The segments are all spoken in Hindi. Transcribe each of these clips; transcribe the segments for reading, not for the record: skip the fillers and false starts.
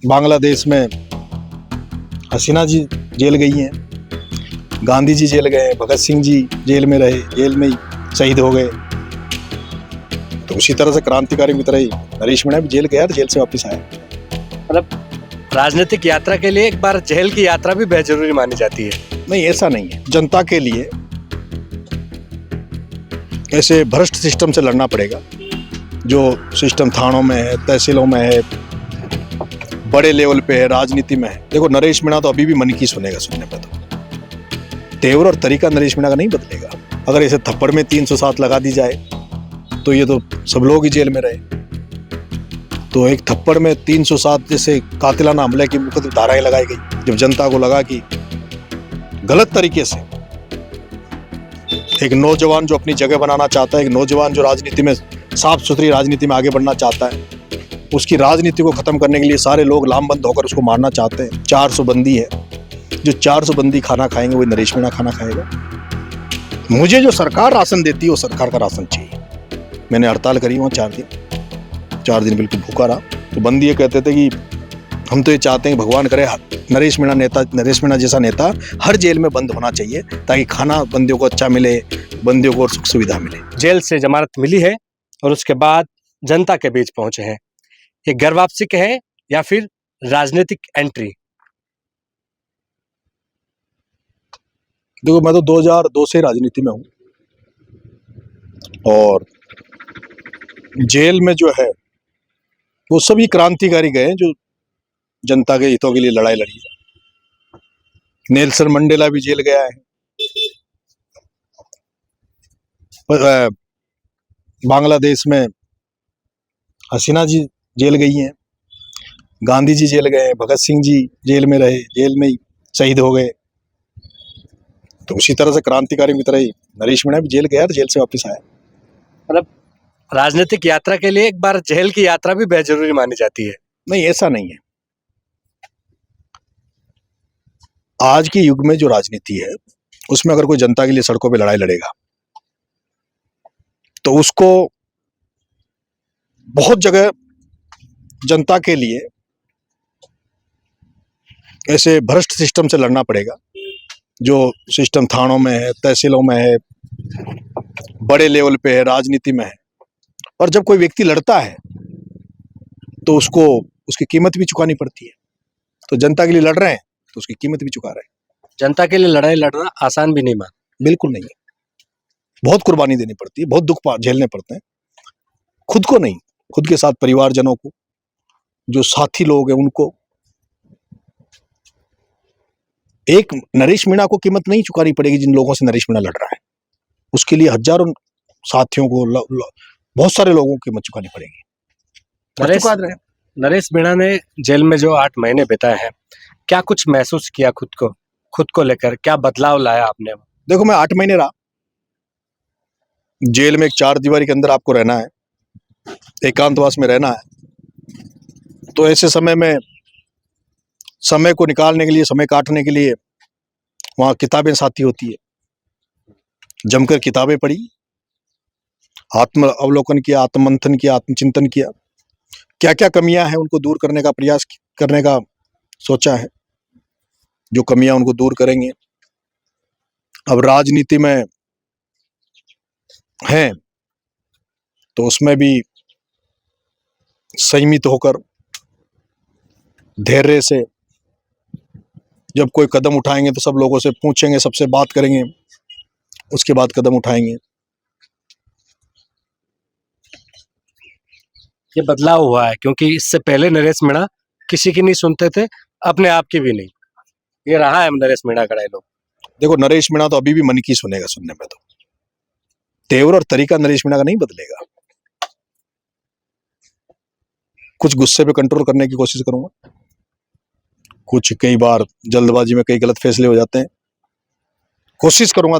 बांग्लादेश में हसीना जी जेल गई हैं, गांधी जी जेल गए, भगत सिंह जी जेल में रहे, जेल में ही शहीद हो गए। तो उसी तरह से क्रांतिकारी मित्र ही नरेश मीणा भी जेल गया, जेल से वापस आया। मतलब राजनीतिक यात्रा के लिए एक बार जेल की यात्रा भी बेहद जरूरी मानी जाती है। नहीं, ऐसा नहीं है। जनता के लिए ऐसे भ्रष्ट सिस्टम से लड़ना पड़ेगा, जो सिस्टम थानों में है, तहसीलों में है, बड़े लेवल पे है, राजनीति में है। देखो, नरेश मीणा तो अभी भी मन की सुनेगा, सुनने पे तो तेवर और तरीका नरेश मीणा का नहीं बदलेगा। अगर ऐसे थप्पड़ में 307 लगा दी जाए तो ये तो सब लोग ही जेल में रहे। तो एक थप्पड़ में 307 जैसे कातिलाना हमले की मुकदमा धाराएं लगाई गई, जब जनता को लगा कि गलत तरीके से एक नौजवान जो अपनी जगह बनाना चाहता है, एक नौजवान जो राजनीति में साफ सुथरी राजनीति में आगे बढ़ना चाहता है, उसकी राजनीति को खत्म करने के लिए सारे लोग लामबंद होकर उसको मारना चाहते हैं। 400 बंदी है, जो 400 बंदी खाना खाएंगे वही नरेश मीणा खाना खाएगा। मुझे जो सरकार राशन देती है वो सरकार का राशन चाहिए। मैंने हड़ताल करी वहाँ 4 दिन बिल्कुल भूखा रहा। तो बंदी ये कहते थे कि हम तो ये चाहते हैं कि भगवान करे नरेश मीणा जैसा नेता हर जेल में बंद होना चाहिए, ताकि खाना बंदियों को अच्छा मिले, बंदियों को सुख सुविधा मिले। जेल से जमानत मिली है और उसके बाद जनता के बीच पहुंचे हैं। ये घर वापसी है या फिर राजनीतिक एंट्री? देखो, मैं तो 2002 से राजनीति में हूँ और जेल में जो है वो सभी क्रांतिकारी गए जो जनता के हितों के लिए लड़ाई लड़ी है। नेल्सन मंडेला भी जेल गया है, बांग्लादेश में हसीना जी जेल गई हैं, गांधी जी जेल गए, भगत सिंह जी जेल में रहे, जेल में ही शहीद हो गए। तो उसी तरह से क्रांतिकारी मित्र ही नरेश मीणा भी जेल गया, जेल से वापस आया। मतलब राजनीतिक यात्रा के लिए एक बार जेल की यात्रा भी बेहद जरूरी मानी जाती है। नहीं, ऐसा नहीं है। आज के युग में जो राजनीति है उसमें अगर कोई जनता के लिए सड़कों पे लड़ाई लड़ेगा तो उसको बहुत जगह जनता के लिए ऐसे भ्रष्ट सिस्टम से लड़ना पड़ेगा, जो सिस्टम थानों में है, तहसीलों में है, बड़े लेवल पे है, राजनीति में है। और जब कोई व्यक्ति लड़ता है तो उसको उसकी कीमत भी चुकानी पड़ती है। तो जनता के लिए लड़ रहे हैं तो उसकी कीमत भी चुका रहे हैं। जनता के लिए लड़ाई लड़ना आसान भी नहीं मान। बिल्कुल नहीं है, बहुत कुर्बानी देनी पड़ती है, बहुत दुख झेलने पड़ते हैं। खुद को नहीं, खुद के साथ परिवारजनों को, जो साथी लोग हैं उनको। एक नरेश मीणा को कीमत नहीं चुकानी पड़ेगी जिन लोगों से नरेश मीणा लड़ रहा है, उसके लिए हजारों साथियों को, बहुत सारे लोगों की कीमत चुकानी पड़ेगी। नरेश मीणा ने जेल में जो 8 महीने बिताए हैं, क्या कुछ महसूस किया खुद को लेकर? क्या बदलाव लाया आपने? देखो, मैं 8 महीने रहा जेल में। एक 4 दीवारी के अंदर आपको रहना है, एकांतवास में रहना है। तो ऐसे समय में समय को निकालने के लिए, समय काटने के लिए वहाँ किताबें साथी होती है। जमकर किताबें पढ़ी, आत्म अवलोकन किया, आत्ममंथन किया, आत्मचिंतन किया। क्या क्या कमियां हैं उनको दूर करने का प्रयास करने का सोचा है, जो कमियां उनको दूर करेंगे। अब राजनीति में हैं तो उसमें भी संयमित होकर, धैर्य से, जब कोई कदम उठाएंगे तो सब लोगों से पूछेंगे, सबसे बात करेंगे, उसके बाद कदम उठाएंगे। ये बदलाव हुआ है क्योंकि इससे पहले नरेश मीणा किसी की नहीं सुनते थे, अपने आप की भी नहीं। ये रहा है नरेश मीणा का डायलॉग। देखो, नरेश मीणा तो अभी भी मन की सुनेगा, सुनने में तो तेवर और तरीका नरेश मीणा का नहीं बदलेगा। कुछ गुस्से पे कंट्रोल करने की कोशिश करूंगा, कुछ कई बार जल्दबाजी में कई गलत फैसले हो जाते हैं, कोशिश करूंगा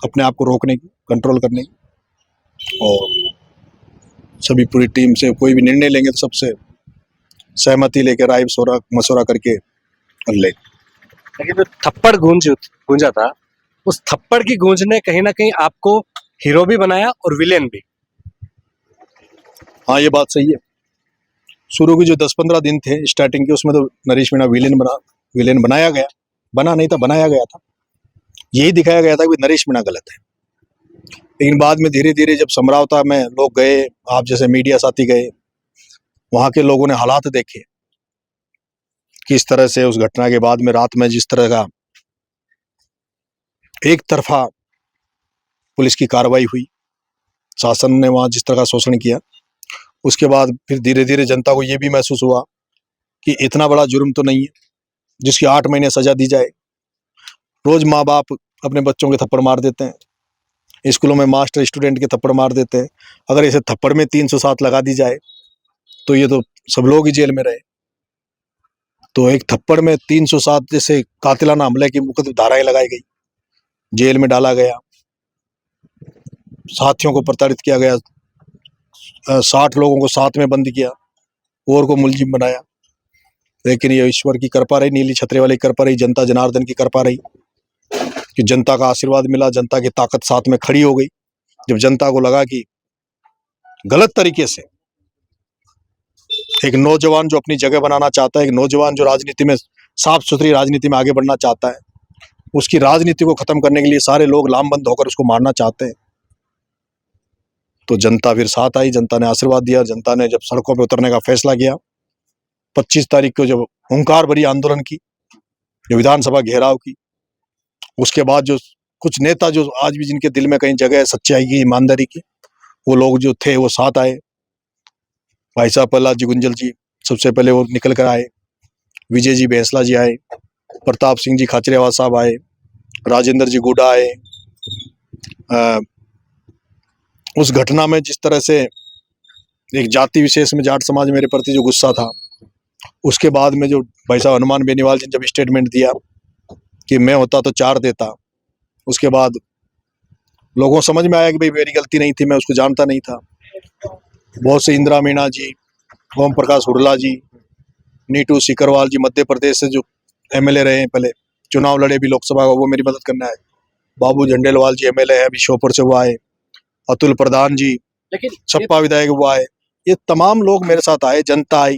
अपने आप को रोकने की, कंट्रोल करने की। और सभी पूरी टीम से कोई भी निर्णय लेंगे तो सबसे सहमति लेकर, राय मशवरा करके कर ले। लेकिन जो थप्पड़ गूंजा था, उस थप्पड़ की गूंज ने कहीं ना कहीं आपको हीरो भी बनाया और विलेन भी। हाँ, ये बात सही है। शुरू के जो 10-15 दिन थे स्टार्टिंग के, उसमें तो नरेश मीणा विलेन बनाया गया, बना नहीं था, बनाया गया था। यही दिखाया गया था कि नरेश मीणा गलत है। लेकिन बाद में धीरे धीरे जब समरावता में लोग गए, आप जैसे मीडिया साथी गए, वहां के लोगों ने हालात देखे किस तरह से उस घटना के बाद में रात में जिस तरह का एक तरफा पुलिस की कार्रवाई हुई, शासन ने वहां जिस तरह का शोषण किया, उसके बाद फिर धीरे धीरे जनता को ये भी महसूस हुआ कि इतना बड़ा जुर्म तो नहीं है जिसकी 8 महीने सजा दी जाए। रोज माँ बाप अपने बच्चों के थप्पड़ मार देते हैं, स्कूलों में मास्टर स्टूडेंट के थप्पड़ मार देते हैं। अगर इसे थप्पड़ में 307 लगा दी जाए तो ये तो सब लोग ही जेल में रहे। तो एक थप्पड़ में 307 जैसे कातिलाना हमले की मुकदमा धाराएं लगाई गई, जेल में डाला गया, साथियों को प्रताड़ित किया गया, 60 लोगों को साथ में बंद किया और को मुलजिम बनाया। लेकिन ये ईश्वर की कृपा रही, नीली छतरी वाली कृपा रही, जनता जनार्दन की कृपा रही कि जनता का आशीर्वाद मिला, जनता की ताकत साथ में खड़ी हो गई। जब जनता को लगा कि गलत तरीके से एक नौजवान जो अपनी जगह बनाना चाहता है, एक नौजवान जो राजनीति में साफ सुथरी राजनीति में आगे बढ़ना चाहता है, उसकी राजनीति को खत्म करने के लिए सारे लोग लामबंद होकर उसको मारना चाहते हैं, तो जनता फिर साथ आई, जनता ने आशीर्वाद दिया। जनता ने जब सड़कों पर उतरने का फैसला किया, 25 तारीख को जब हुंकार भरी आंदोलन की, जो विधानसभा घेराव की, उसके बाद जो कुछ नेता जो आज भी जिनके दिल में कहीं जगह है सच्चाई की, ईमानदारी की, वो लोग जो थे वो साथ आए। भाई साहब प्रहलाद जी गुंजल जी सबसे पहले वो निकल कर आए, विजय जी बैंसला जी आए, प्रताप सिंह जी खाचरियावास साहब आए, राजेंद्र जी गुडा आए। उस घटना में जिस तरह से एक जाति विशेष में जाट समाज मेरे प्रति जो गुस्सा था, उसके बाद में जो भाई साहब हनुमान बेनीवाल जी ने जब स्टेटमेंट दिया कि मैं होता तो 4 देता, उसके बाद लोगों को समझ में आया कि भाई मेरी गलती नहीं थी, मैं उसको जानता नहीं था। बहुत से इंदिरा मीणा जी, ओम प्रकाश हुड्डा जी, नीटू सीकरवाल जी, मध्य प्रदेश से जो एमएलए रहे हैं, पहले चुनाव लड़े भी लोकसभा का, वो मेरी मदद करना है। बाबू झंडेलवाल जी एमएलए है, अभी श्योपुर से वो आए। अतुल प्रधान जी लेकिन सपा विधायक वो आए। ये तमाम लोग मेरे साथ आए, जनता आई,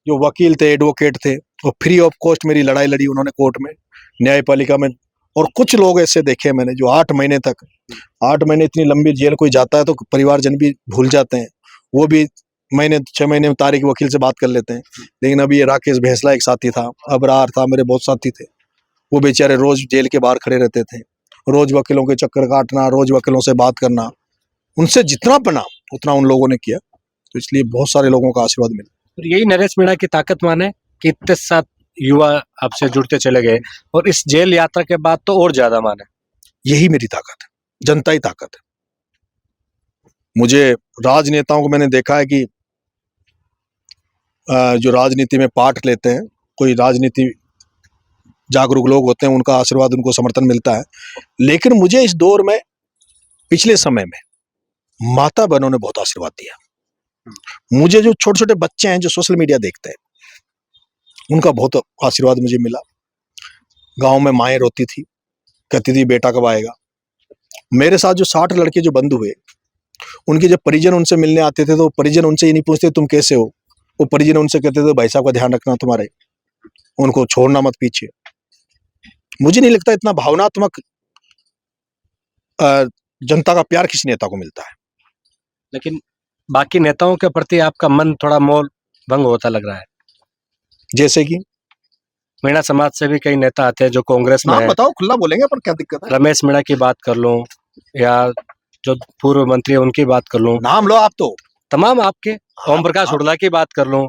जो वकील थे, एडवोकेट थे, वो फ्री ऑफ कॉस्ट मेरी लड़ाई लड़ी उन्होंने कोर्ट में, न्यायपालिका में। और कुछ लोग ऐसे देखे मैंने जो 8 महीने तक, 8 महीने इतनी लंबी जेल कोई जाता है तो परिवारजन भी भूल जाते हैं, वो भी महीने 6 महीने में तारीख वकील से बात कर लेते हैं। लेकिन अभी ये राकेश भैंसला एक साथी था, अबरार था, मेरे बहुत साथी थे, वो बेचारे रोज जेल के बाहर खड़े रहते थे, रोज वकीलों के चक्कर काटना, रोज वकीलों से बात करना, उनसे जितना बना उतना उन लोगों ने किया। तो इसलिए बहुत सारे लोगों का आशीर्वाद मिला। और यही नरेश मीणा की ताकत माने कि इतने साथ युवा आपसे जुड़ते चले गए, और इस जेल यात्रा के बाद तो और ज्यादा माने। यही मेरी ताकत है, जनता ही ताकत है। मुझे राजनेताओं को मैंने देखा है कि जो राजनीति में पार्ट लेते हैं, कोई राजनीति जागरूक लोग होते हैं, उनका आशीर्वाद, उनको समर्थन मिलता है। लेकिन मुझे इस दौर में, पिछले समय में, माता बहनों ने बहुत आशीर्वाद दिया। मुझे जो छोटे छोटे बच्चे हैं जो सोशल मीडिया देखते हैं, उनका बहुत आशीर्वाद मुझे मिला। गांव में माएँ रोती थी, कहती थी बेटा कब आएगा। मेरे साथ जो 60 लड़के जो बंद हुए, उनके जब परिजन उनसे मिलने आते थे तो परिजन उनसे ये नहीं पूछते तुम कैसे हो, वो परिजन उनसे कहते थे भाई साहब का ध्यान रखना तुम्हारे, उनको छोड़ना मत पीछे। मुझे नहीं लगता इतना भावनात्मक जनता का प्यार किसी नेता को मिलता है। लेकिन बाकी नेताओं के प्रति आपका मन थोड़ा मोल भंग होता लग रहा है। जैसे कि मीणा समाज से भी कई नेता आते हैं जो कांग्रेस में नाम है। बताओ, खुला बोलेंगे, पर क्या दिक्कत है? रमेश मीणा की बात कर लूं या जो पूर्व मंत्री है उनकी बात कर लूं, नाम लो आप तो। तमाम आपके, ओम प्रकाश हुड्डा की बात कर लूं,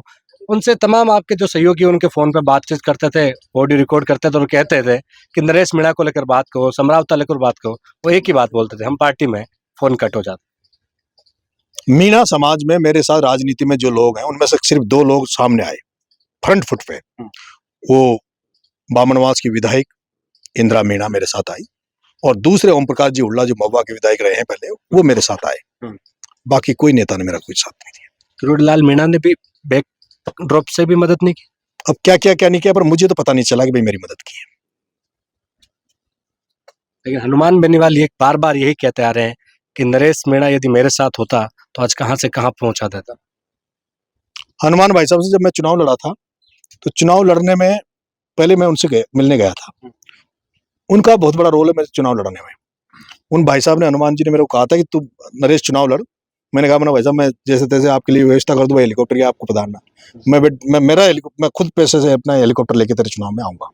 उनसे तमाम आपके जो सहयोगी उनके फोन पे बातचीत करते थे, ऑडियो रिकॉर्ड करते थे और कहते थे कि नरेश मीणा को लेकर बात करो, समरावता लेकर बात करो, वो एक ही बात बोलते थे, हम पार्टी में, फोन कट हो जाता। मीणा समाज में मेरे साथ राजनीति में जो लोग हैं, उनमें से सिर्फ 2 लोग सामने आए फ्रंट फुट पे। वो बामनवास की विधायक इंदिरा मीणा मेरे साथ आई, और दूसरे ओम प्रकाश जी हुड्डा जो महुआ के विधायक रहे हैं पहले, वो मेरे साथ आए। बाकी कोई नेता ने मेरा कोई साथ नहीं दिया। रुडलाल मीणा ने भी बैक ड्रॉप से भी मदद नहीं की। अब क्या किया क्या नहीं किया, पर मुझे तो पता नहीं चला कि भाई मेरी मदद की है। लेकिन हनुमान बेनीवाल ये बार बार यही कहते आ रहे हैं कि नरेश मीणा यदि मेरे साथ होता तो आज कहां से कहां पहुंचा देता। हनुमान भाई साहब से जब मैं चुनाव लड़ा था तो चुनाव लड़ने में पहले मैं उनसे मिलने गया था। उनका बहुत बड़ा रोल है मेरे चुनाव लड़ने में। उन भाई साहब ने, हनुमान जी ने मेरे को कहा था कि तू नरेश चुनाव लड़। मैंने कहा भाई साहब मैं जैसे तैसे आपके लिए व्यवस्था कर दूंगा हेलीकॉप्टर की, आपको पधारना। मैं खुद पैसे से अपना हेलीकॉप्टर लेके तेरे चुनाव में आऊंगा,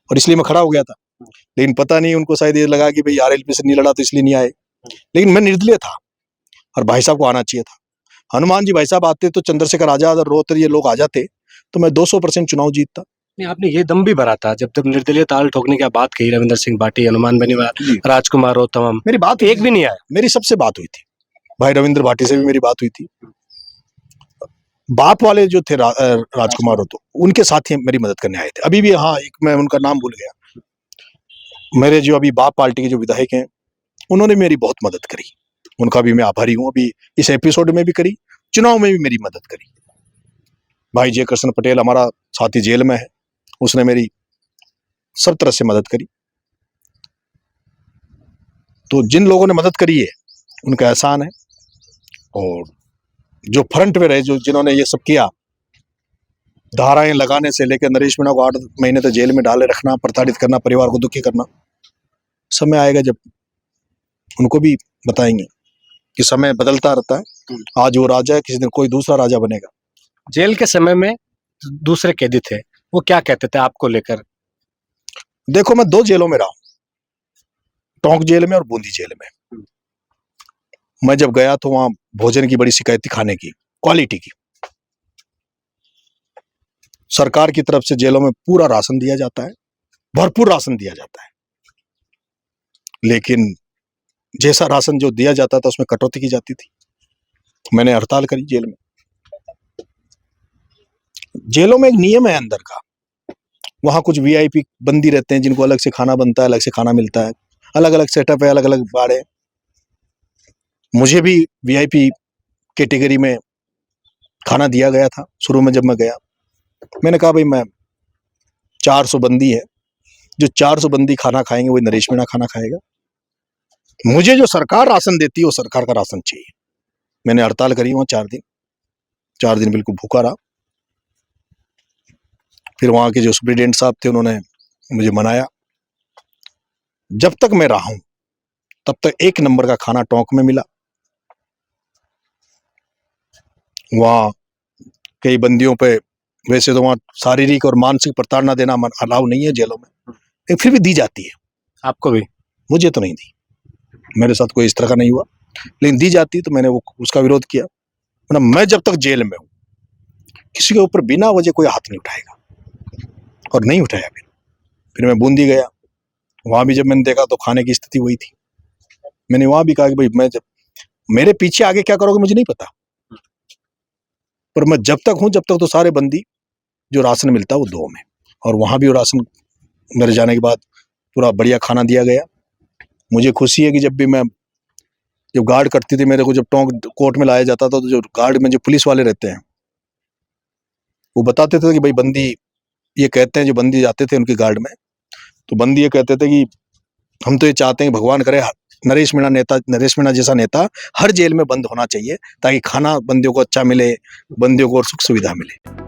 और इसलिए मैं खड़ा हो गया था। लेकिन पता नहीं उनको शायद ये लगा कि भाई RLP से नहीं लड़ा तो इसलिए नहीं आए, लेकिन मैं निर्दलीय था और भाई साहब को आना चाहिए था। हनुमान जी भाई साहब आते तो चंद्रशेखर आजाद और रोहतर ये लोग आ जाते तो मैं 200% चुनाव जीतता। नहीं, आपने ये दम भी भरा था जब निर्दलीय ताल ठोकने की बात कही, रविंद्र सिंह भाटी, हनुमान बेनीवाल, राजकुमार रोतम, मेरी बात एक भी नहीं आया। मेरी सबसे बात हुई थी, भाई रविंद्र भाटी से भी मेरी बात हुई थी। बाप वाले जो थे राजकुमार रोतम, उनके साथ ही मेरी मदद करने आए थे। अभी भी, हाँ, एक मैं उनका नाम भूल गया, मेरे जो अभी बाप पार्टी के जो विधायक हैं उन्होंने मेरी बहुत मदद करी, उनका भी मैं आभारी हूँ। अभी इस एपिसोड में भी करी, चुनाव में भी मेरी मदद करी। भाई जय कृष्ण पटेल हमारा साथी जेल में है, उसने मेरी सब तरह से मदद करी। तो जिन लोगों ने मदद करी है उनका एहसान है, और जो फ्रंट में रहे, जो जिन्होंने ये सब किया, धाराएं लगाने से लेकर नरेश मीणा को 8 महीने तक जेल में डाले रखना, प्रताड़ित करना, परिवार को दुखी करना, समय आएगा जब उनको भी बताएंगे कि समय बदलता रहता है। आज वो राजा है, किसी दिन कोई दूसरा राजा बनेगा। जेल के समय में दूसरे कैदी थे, वो क्या कहते थे आपको लेकर? देखो, मैं 2 जेलों में रहा हूं, टोंक जेल में और बूंदी जेल में। मैं जब गया तो वहां भोजन की बड़ी शिकायत थी, खाने की क्वालिटी की। सरकार की तरफ से जेलों में पूरा राशन दिया जाता है, भरपूर राशन दिया जाता है, लेकिन जैसा राशन जो दिया जाता था उसमें कटौती की जाती थी। मैंने हड़ताल करी जेल में। जेलों में एक नियम है अंदर का, वहां कुछ VIP बंदी रहते हैं जिनको अलग से खाना बनता है, अलग से खाना मिलता है, अलग अलग सेटअप है, अलग अलग बाड़े। मुझे भी VIP कैटेगरी में खाना दिया गया था। शुरू में जब मैं गया, मैंने कहा भाई मैं 400 बंदी है, जो 400 बंदी खाना खाएंगे वही नरेश मीणा खाना खाएगा। मुझे जो सरकार राशन देती है वो सरकार का राशन चाहिए। मैंने हड़ताल करी वहां 4 दिन बिल्कुल भूखा रहा। फिर वहां के जो सुप्रीडेंट साहब थे उन्होंने मुझे मनाया। जब तक मैं रहा हूं तब तक 1 नंबर का खाना टोंक में मिला। वहां कई बंदियों पे वैसे तो वहां शारीरिक और मानसिक प्रताड़ना देना अलाउ नहीं है जेलों में, लेकिन फिर भी दी जाती है। आपको भी? मुझे तो नहीं दी, मेरे साथ कोई इस तरह का नहीं हुआ, लेकिन दी जाती तो मैंने उसका विरोध किया। मैं जब तक जेल में हूं किसी के ऊपर बिना वजह कोई हाथ नहीं उठाएगा, और नहीं उठाया। फिर मैं बूंदी गया, वहां भी जब मैंने देखा तो खाने की स्थिति वही थी। मैंने वहां भी कहा कि भाई मैं जब मेरे पीछे आगे क्या करोगे मुझे नहीं पता, पर मैं जब तक हूं जब तक तो सारे बंदी जो राशन मिलता है वो 2 में, और वहां भी वो राशन मेरे जाने के बाद पूरा बढ़िया खाना दिया गया। मुझे खुशी है कि जब गार्ड करती थी मेरे को, जब टोंक कोर्ट में लाया जाता था तो जो गार्ड में जो पुलिस वाले रहते हैं वो बताते थे कि भाई बंदी ये कहते हैं, जो बंदी जाते थे उनकी गार्ड में, तो बंदी ये कहते थे कि हम तो ये चाहते हैं कि भगवान करे नरेश मीणा जैसा नेता हर जेल में बंद होना चाहिए, ताकि खाना बंदियों को अच्छा मिले, बंदियों को और सुख सुविधा मिले।